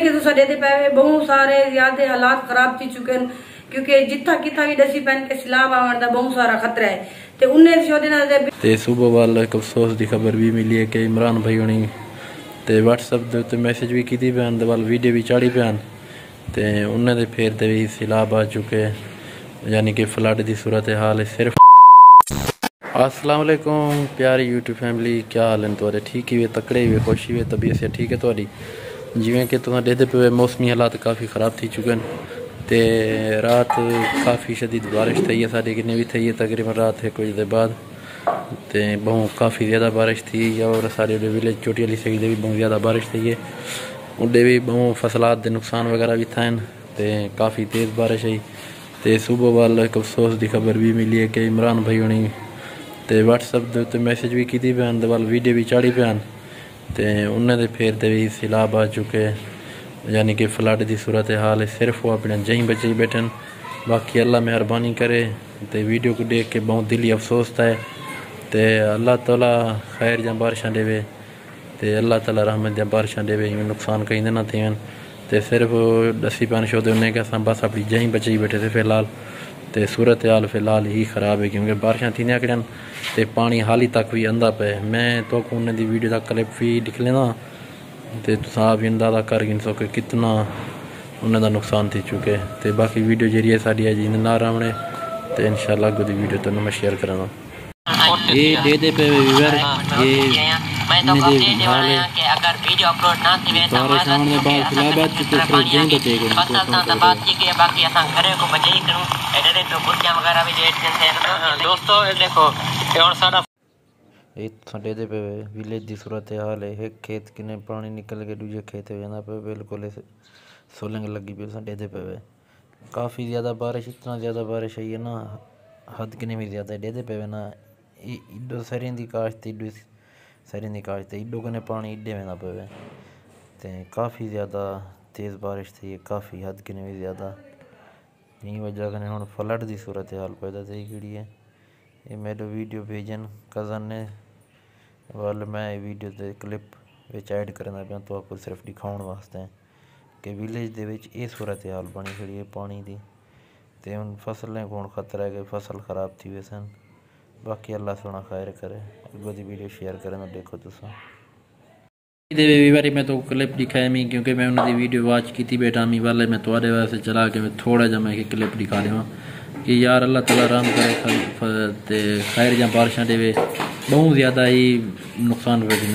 कि तो साडे ते पे बहुत सारे ज्यादा हालात खराब थी चुके हैं क्योंकि जिथा किथा भी दसी पैन के सैलाब आवन दा बहुत सारा खतरा है ते उन्हें शोदे सुबह वाल एक अफसोस की खबर भी मिली है कि इमरान भाई होनी ते व्हाट्सएप दे उत्ते मैसेज भी की पैन ते वाल वीडियो भी चाड़ी पैन ते उन्हें दे फिर ते भी सैलाब आ चुके यानी कि फ्लड की सूरत हाल है सिर्फ। अस्सलाम वालेकुम प्यारी यूट्यूब फैमिली, क्या हाल है तुहाडे? ठीक ही वे, तकड़े हुए, खुश हुए, तबीयत से ठीक है तुहाडी? जिवें कि तुहां देखदे पे मौसमी हालात काफ़ी ख़राब थी चुके हैं ते रात काफ़ी शदीद बारिश थी है साढ़े किन्ने भी थी है तकरीबन रात 1 बजे बाद ते बहुत काफ़ी ज़्यादा बारिश थी और सारे विलेज चोटी वाली साइड भी बहुत ज़्यादा बारिश थी है उडे भी बहुत फसलात के नुकसान वगैरह भी थे ते काफ़ी तेज़ बारिश आई ते सुबह वाल एक अफसोस की खबर भी मिली है कि इमरान भाई होनी ते व्हाट्सएप दे उत्ते मैसेज भी की पैन ते वाल वीडियो भी चाड़ी पैन ते उन्हें दे फिर ते भी सैलाब आ चुके यानी कि फ्लड की सूरत हाल है सिर्फ वो अपने जहीं बचे ही बैठन। बाकी अल्लाह मेहरबानी करे तो वीडियो को देख के बहुत दिली अफसोस था तो अल्लाह ताला खैर जहाँ बारिशां देवे तो अल्लाह ताला रहमत जहाँ बारिशां देवे नुकसान कहीं ना थे तो सिर्फ दसी पैन शो दे उन्हें कि अस बस अपनी जहीं बचे ही बैठे थे फिलहाल तो सूरत हाल फिलहाल ही ख़राब है क्योंकि बारिशां थी आकड़न तो पानी हाली तक भी आंदा पे। मैं तो उन्हें दी वीडियो का क्लिप भी दिख लेना तो तुम आप अंदाजा कर गिन सको कितना उन्हें नुकसान थी चुके तो बाकी वीडियो जी साड़ी है जी ना रावणे तो इंशाल्लाह अगली वीडियो तुम मैं शेयर कराना ये दे दे पे व्यूअर ये हाल है कि अगर वीडियो अपलोड ना थी वे तो बारिश आने के बाद सैलाब चुके फिर जहीं बचे गए फसल तो बात की कि बाकी असा घरे को बचे ही करूं एडे तो बुर्कियां वगैरह भी रेट थे दोस्तों देखो ये और सारा साडे दे पे विलेज की सूरत हाल है एक खेत किने पानी निकल के दूजे खेत हो जाना पे बिल्कुल सोलंग लगी पे साडे दे पे काफ़ी ज़्यादा बारिश इतना ज़्यादा बारिश आई है ना हद किने भी ज़्यादा डेदे पे ना इडो सरें की काश्त इडो सरें की काश्त इडो कने पानी इडे में ना पे तो काफ़ी ज़्यादा तेज़ बारिश थी काफ़ी हद किने भी ज़्यादा यही वजह कने हुण फ्लड की सूरत हाल पैदा थी खड़ी है। ये मेरे वीडियो भेजन कज़न ने वाल मैं वीडियो के क्लिप विच ऐड करना पाया तो आपको सिर्फ दिखाने वास्ते कि विलेज दे विच ये सूरत हाल बनी खड़ी है पानी की तो हुण फसलें को खतरा है कि फसल खराब थी वे सन। बाकी अल्लाह सोना खैर करे अगो दी वीडियो शेयर करना देखो तुसा बारी मैं तो क्लिप दिखाया मी क्योंकि मैं उन्होंने वीडियो वॉच की बेटा मी वाले मैं थोड़े वास्ते चला के मैं थोड़ा जहा मैं क्लिप दिखा देवा कि यार अल्लाह ताला राम करे खैर जहाँ बारिशां देवे बहुत ज़्यादा ही नुकसान हो जाते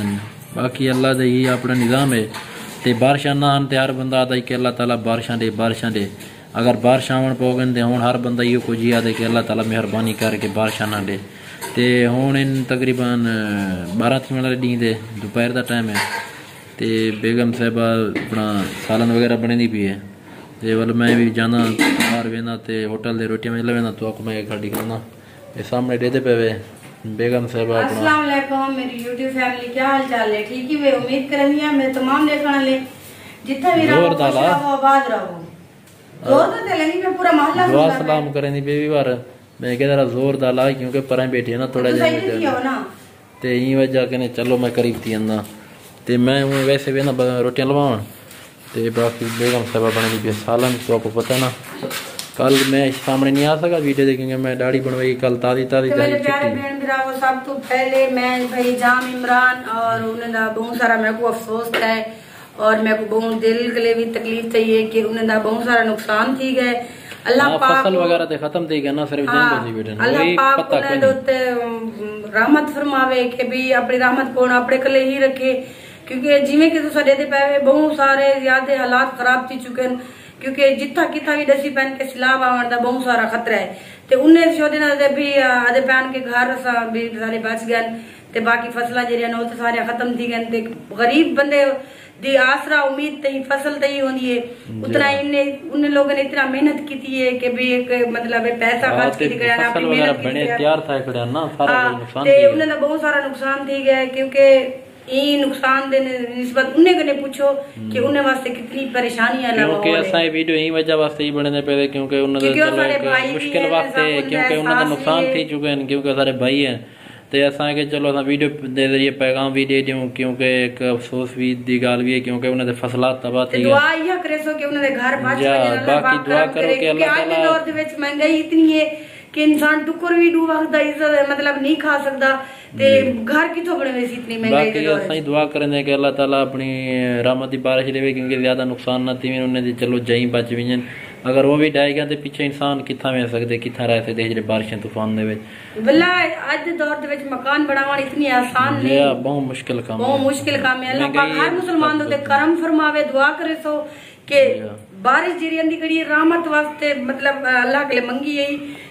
बाकी अल्लाह का ही अपना निज़ाम है तो बारिशां ना आन तो हर बंदा आता है कि अल्लाह ताला बारिशां दे अगर बारिशां आवन पौन तो हूँ हर बंदा इो कुछ ही आता है कि अल्लाह ताला मेहरबानी करके बारिशां ना दे तो हूँ इन तकरीबन 12 थी वाले डी दे दोपहर का टाइम है तो बेगम साहबा अपना सालन वगैरह बने दी पी है तो वाल मैं भी जाना बाहर वेना तो होटल दे रोटियां मिल वेना तो मैं गाड़ी करना ये सामने डेदे पे वे बेगम साहबा। अस्सलाम वालेकुम मेरी यूट्यूब फैमिली, क्या हाल चाल है? ठीक ही वे, उम्मीद करनी है मैं तमाम देखने ले जितना भी रहो आबाद रहो जोर तो चलेंगी मैं पूरा मोहल्ला दुआ सलाम करेंगी बेबी बार मैं कह रहा जोर डाला क्योंकि परें बैठी है ना थोड़ा जा ते यही वजह कने चलो मैं करीब थी अंदा ते मैं वैसे भी ना रोटियां लवाण ते बाकी बेगम साहबा बने दी सालन तो आपको पता ना कल मैं सामने नहीं आ सका वीडियो देखेंगे मैं दाढ़ी बनवाई कल ताज़ी तो मेरे प्यारे बहन भराओ सब तो पहले मैं भाई जाम इमरान और उन्हें बहुत सारा मेरे को अफसोस है और मेरे को बहुत दिल के लिए भी तकलीफ थी है कि उन्हें बहुत सारा नुकसान थी गए अल्लाह पाक फसल वगैरह ते खत्म थी गया ना सिर्फ अल्लाह पाक रहमत फरमावे कि भी अपनी रहमत को अपने कले ही रखे क्योंकि जिमें कि साडे ते पे बहुत सारे ज्यादा हालात खराब थी चुके हैं क्योंकि जिथा किथा भी दसी पैन के सैलाब आवन दा बहुत सारा खतरा है तो उन्हें शोदे भी आधे पैन के घर भी सारे बच गए ते बाकी फसला जरिया तो सारे खत्म थी गए ते गरीब बंदे दी आसरा उम्मीद तई फसल तई होंदी है उतना इन्हें उन लोगों ने इतना मेहनत की है कि भी एक मतलब पैसा खर्च की करना अपनी मेहनत की तैयार था खड़ा ना सारा नुकसान ते उन्हें दा बहुत सारा नुकसान थी गया क्योंकि ये नुकसान देने निस्बत उन्हें कने पूछो कि उन्हें वास्ते कितनी परेशानियां ना हो क्योंकि असा वीडियो यही वजह वास्ते ही बने पे क्योंकि उन्हें मुश्किल वक्त है क्योंकि उन्हें नुकसान थी चुके हैं क्योंकि सारे भाई हैं तो असांखे चलो असां वीडियो के जरिए पैगाम भी दे दूँ, क्योंकि एक अफसोस भी दी गाल भी है, क्योंकि उन्होंने फसलात तबाह थी दुआ यह करे सो कि उन्होंने घर बाकी दुआ करो कि अल्लाह ताला दौर दे विच महंगाई इतनी है कि इंसान टुकर भी दो वक्त दा इज्जत मतलब नहीं खा सकता, ते घर किथों बने वैसी इतनी महंगाई बाकी असां दुआ करें कि अल्लाह ताला अपनी रहमत की बारिश देवे, क्योंकि ज्यादा नुकसान ना थी उन्हें चलो जई बच वजन, अगर वो भी डाई गया तो पीछे इंसान कितना रह सकते कितना रह सकते जेडे बारिशें तूफान दे वल्ला आज दे दौर दे विच मकान बनावन इतनी आसान नहीं, बहुत मुश्किल काम बहुत मुश्किल काम है। अल्लाह पाक हर मुसलमान दे करम फरमावे, दुआ करे सो कि बारिश जेरी अंदी कड़ी रहमत वास्ते मतलब अल्लाह के लिए मंगी है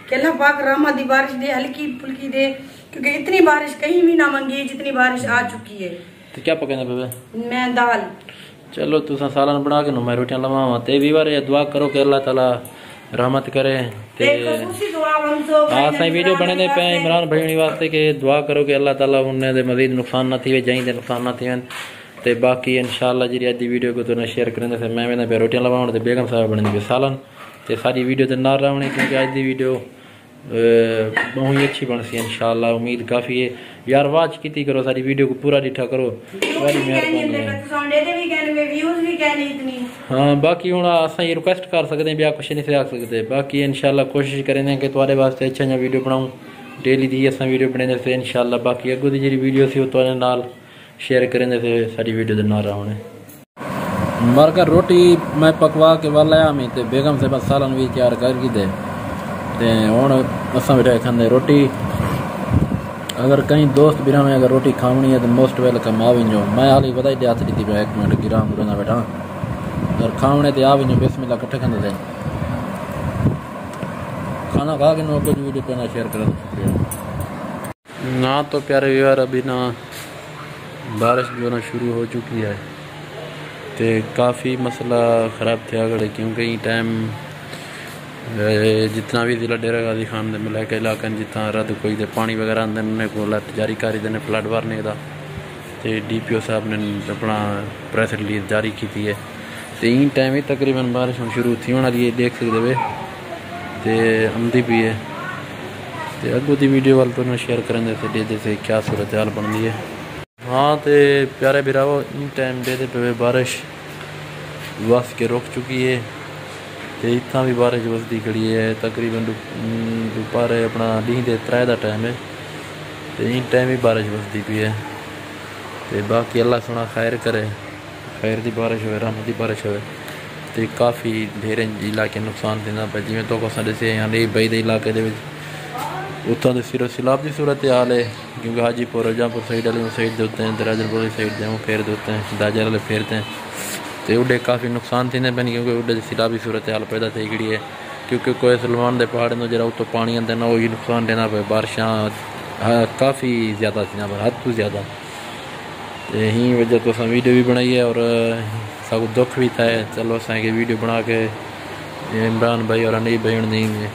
कि अल्लाह पाक रहमत दी बारिश दे, हल्की फुल्की दे, क्योंकि इतनी बारिश कहीं भी ना मंगी जितनी बारिश आ चुकी है। तो क्या पकाना बेबे? मैं दाल। चलो तुसा सालन बना के मैं रोटियां लवावा ते भी बार दुआ करो कि अल्लाह ताला रहमत करे। ते असां वीडियो बने दे पे इमरान भाई वास्ते कि दुआ करो कि अल्लाह ताला उन्हें दे मजीद नुकसान ना थी जाई दे नुकसान ना थी। ते बाकी इंशाल्लाह जी अज दी वीडियो को तो शेयर करेंगे से मैं पे रोटियां लवाउण ते बेगम साहब बने पे सालन ते सारी वीडियो ते नाल रहनी, क्योंकि अज दी वीडियो बहुत ही अच्छी बन सी इंशाल्लाह, उम्मीद काफ़ी है यार। वाच की करो सारी वीडियो को पूरा डिठा करो, बड़ी मेहरबानी है। हाँ बाकी हूँ अस ये रिक्वेस्ट कर सकते हैं, कुछ नहीं से आख सकते। बाकी इंशाल्लाह कोशिश करेंगे कि तुम्हारे वास्ते अच्छा अच्छा वीडियो बनाऊँ, डेली दी अस वीडियो बनाने से इंशाल्लाह। बाकी अगों की जी वीडियो सी वो नाल शेयर करेंगे से सारी वीडियो के नाल आने। मरकर रोटी मैं पकवा के वाल आया मैं तो बेगम से बस सालन भी तैयार करके दे हूँ असा बैठे खाते रोटी। अगर कहीं दोस्त बिना में अगर रोटी खावनी है तो मोस्ट वेलकम आ भी जाओ। मैं हाल ही बताई दे हाथ दी पे 1 मिनट गिरा बुरा बैठा, अगर खावने तो आ भी जाओ बिस्मिल्लाह कट्ठे खाते थे खाना खा के नो कुछ वीडियो पे शेयर कर शुक्रिया ना। तो प्यारे व्यूअर अभी ना बारिश जो ना शुरू हो चुकी है तो काफ़ी मसला ख़राब थे अगर, क्योंकि टाइम जितना भी जिला डेरा गाजी खान दे मिला के इलाके जितना रद्द कोई दे पानी वगैरह आते उन्हें को अलर्ट जारी कर देने फ्लड वार्निंग का। तो DPO साहब ने अपना प्रेस रिलीज जारी की है। तो इन टाइम ही तकरीबन बारिश शुरू थी होने वाली देख सकते वे तो आमदी भी है। तो अगों की वीडियो वाल तो शेयर करेंगे से से क्या सूरत हाल बनती है। हाँ तो प्यारे बिरावो इन टाइम दे पे बारिश वस के रुक चुकी है, तो इतना भी बारिश वसदी खड़ी है। तकरीबन दोपहर अपना डी के 3 का टाइम है, तो इन टाइम ही बारिश वसदी पी है। तो बाकी अल्लाह सोना खैर करे, खैर की बारिश हो रहमत की बारिश हो। तो काफ़ी ढेर इलाके नुकसान देना पे जिमें तो अस दसे या नहीं बई के इलाके उतों के सिरो सैलाब की सूरत हाल है, क्योंकि हाजीपुर रजापुर साइड वाले साइड के उत्ते हैं, दराजरपुर वाली साइड से फेर देते हैं, दाजर वाले फेरते हैं। तो उड़े काफ़ी नुकसान थी पे, क्योंकि उड़े सैलाबी सूरत हाल पैदा थी गई है, क्योंकि कोई सलमान के पहाड़ में जरा उतो पानी आते ना वही नुकसान देना पे। बारिशा काफ़ी ज़्यादा थी पर हद तो ज़्यादा। तो यही वजह तो अस वीडियो भी बनाई है और सब दुख भी था। चलो अस वीडियो बना के इमरान भाई और अनीब भाई नहीं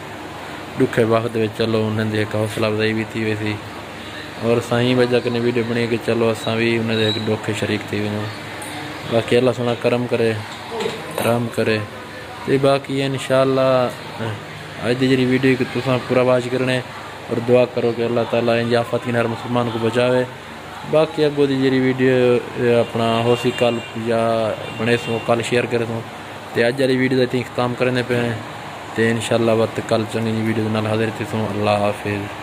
दुखे वक्त चलो उन्हें एक हौसला अफजाई भी थी वैसी, और सही वजह कने वीडियो बनी कि चलो असा भी उन्हें एक दुख शरीक थी वजो। बाकी अल्लाह सोना करम करे रहम करे। तो बाकी इंशाअल्लाह अज की जी वीडियो कि तुसा पूरा वाच करने और दुआ करो कि अल्लाह ताला इन आफत की हर मुसलमान को बचावे। बाकी अगों की जी वीडियो अपना हो सी कल या बने सो कल शेयर करे सो। तो अज वाली वीडियो का इख्ताम करने पे तो इंशाअल्लाह वक्त कल चंगी वीडियो हाजिर थी सो। अल्लाह हाफिज़।